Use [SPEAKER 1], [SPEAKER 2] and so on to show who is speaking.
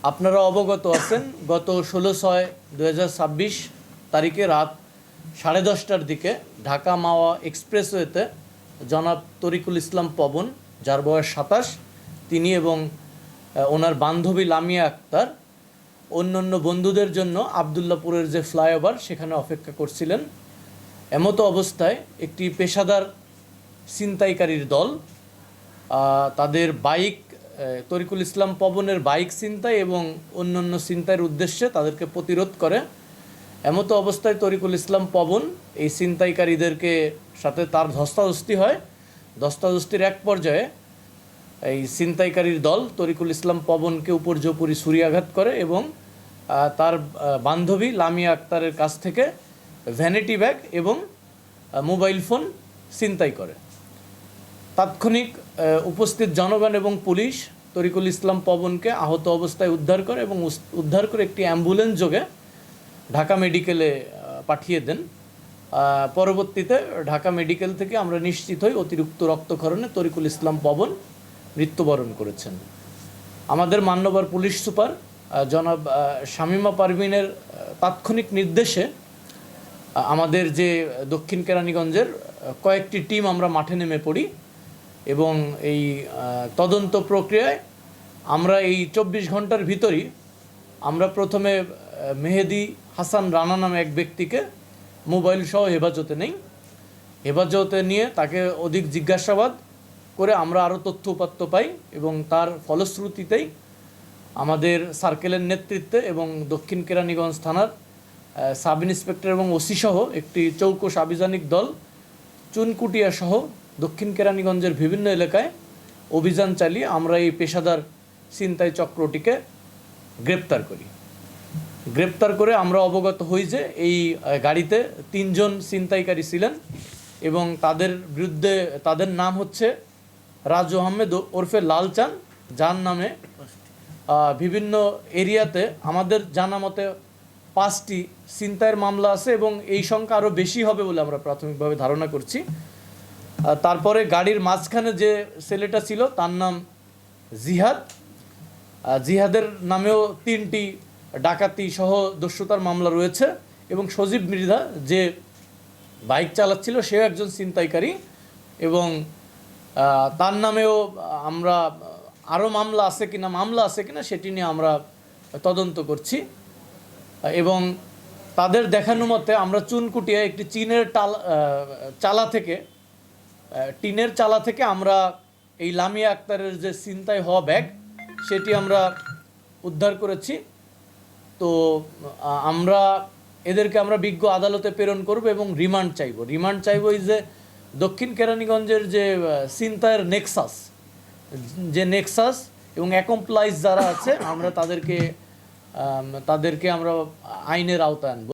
[SPEAKER 1] আপনারা অবগত আছেন গত 16/6/2026 তারিখে রাত 10:30টার দিকে ঢাকা মাওয়া এক্সপ্রেসওয়েতে জনাব তরিকুল ইসলাম পবন, যার বয়স 27, তিনি এবং ওনার বান্ধবী লামিয়া আক্তার অন্যান্য বন্ধুদের জন্য আবদুল্লাপুরের যে ফ্লাইওভার সেখানে অপেক্ষা করছিলেন। এমতো অবস্থায় একটি পেশাদার ছিনতাইকারীর দল তাদের বাইক, তরিকুল ইসলাম পবনের বাইক ছিনতাই এবং অন্যান্য ছিনতাইয়ের উদ্দেশ্যে তাদেরকে প্রতিরোধ করে। এমতো অবস্থায় তরিকুল ইসলাম পবন এই ছিনতাইকারীদেরকে সাথে তার ধস্তাধস্তি হয়। ধস্তাধস্তির এক পর্যায়ে এই ছিনতাইকারীর দল তরিকুল ইসলাম পবনকে উপর্যুপরি ছুরিয়াঘাত করে এবং তার বান্ধবী লামিয়া আক্তারের কাছ থেকে ভ্যানিটি ব্যাগ এবং মোবাইল ফোন ছিনতাই করে। তাৎক্ষণিক উপস্থিত জনগণ এবং পুলিশ তরিকুল ইসলাম পবনকে আহত অবস্থায় উদ্ধার করে এবং উদ্ধার করে একটি অ্যাম্বুলেন্স যোগে ঢাকা মেডিকেলে পাঠিয়ে দেন। পরবর্তীতে ঢাকা মেডিকেল থেকে আমরা নিশ্চিত হই অতিরিক্ত রক্তক্ষরণে তরিকুল ইসলাম পবন মৃত্যুবরণ করেছেন। আমাদের মান্যবর পুলিশ সুপার জনাব শামীমা পারভিনের তাৎক্ষণিক নির্দেশে আমাদের যে দক্ষিণ কেরানীগঞ্জের কয়েকটি টিম আমরা মাঠে নেমে পড়ি এবং এই তদন্ত প্রক্রিয়ায় আমরা এই 24 ঘন্টার ভিতরই আমরা প্রথমে মেহেদি হাসান রানা নামে এক ব্যক্তিকে মোবাইল সহ হেফাজতে নেই। হেফাজতে নিয়ে তাকে অধিক জিজ্ঞাসাবাদ করে আমরা আরও তথ্য উপাত্ত পাই এবং তার ফলশ্রুতিতেই আমাদের সার্কেলের নেতৃত্বে এবং দক্ষিণ কেরানীগঞ্জ থানার সাব ইন্সপেক্টর এবং ওসি সহ একটি চৌকস আভিযানিক দল চুনকুটিয়া সহ দক্ষিণ কেরানীগঞ্জের বিভিন্ন এলাকায় অভিযান চালিয়ে আমরা এই পেশাদার ছিনতাই চক্রটিকে গ্রেপ্তার করি। গ্রেপ্তার করে আমরা অবগত হই যে এই গাড়িতে 3 জন ছিনতাইকারী ছিলেন এবং তাদের বিরুদ্ধে তাদের নাম হচ্ছে রাজু আহমেদ ওরফে লালচান, যার নামে বিভিন্ন এরিয়াতে আমাদের জানা মতে 5টি ছিনতাইয়ের মামলা আছে এবং এই সংখ্যা আরও বেশি হবে বলে আমরা প্রাথমিকভাবে ধারণা করছি। তারপরে গাড়ির মাঝখানে যে ছেলেটা ছিল তার নাম জিহাদ। জিহাদের নামেও 3টি ডাকাতি সহ দস্যুতার মামলা রয়েছে এবং সজীব মৃধা যে বাইক চালাচ্ছিল সেও একজন ছিনতাইকারী এবং তার নামেও আমরা আরও মামলা আছে কিনা সেটি নিয়ে আমরা তদন্ত করছি এবং তাদের দেখানো মতে আমরা চুনকুটিয়া একটি টিনের চালা থেকে আমরা এই লামিয়া আক্তারের যে ছিনতাই হওয়া ব্যাগ সেটি আমরা উদ্ধার করেছি। তো এদেরকে আমরা বিজ্ঞ আদালতে প্রেরণ করব এবং রিমান্ড চাইব এই যে দক্ষিণ কেরানীগঞ্জের যে ছিনতাইয়ের নেক্সাস এবং অ্যাকমপ্লাইজ যারা আছে আমরা তাদেরকে আমরা আইনের আওতায় আনব।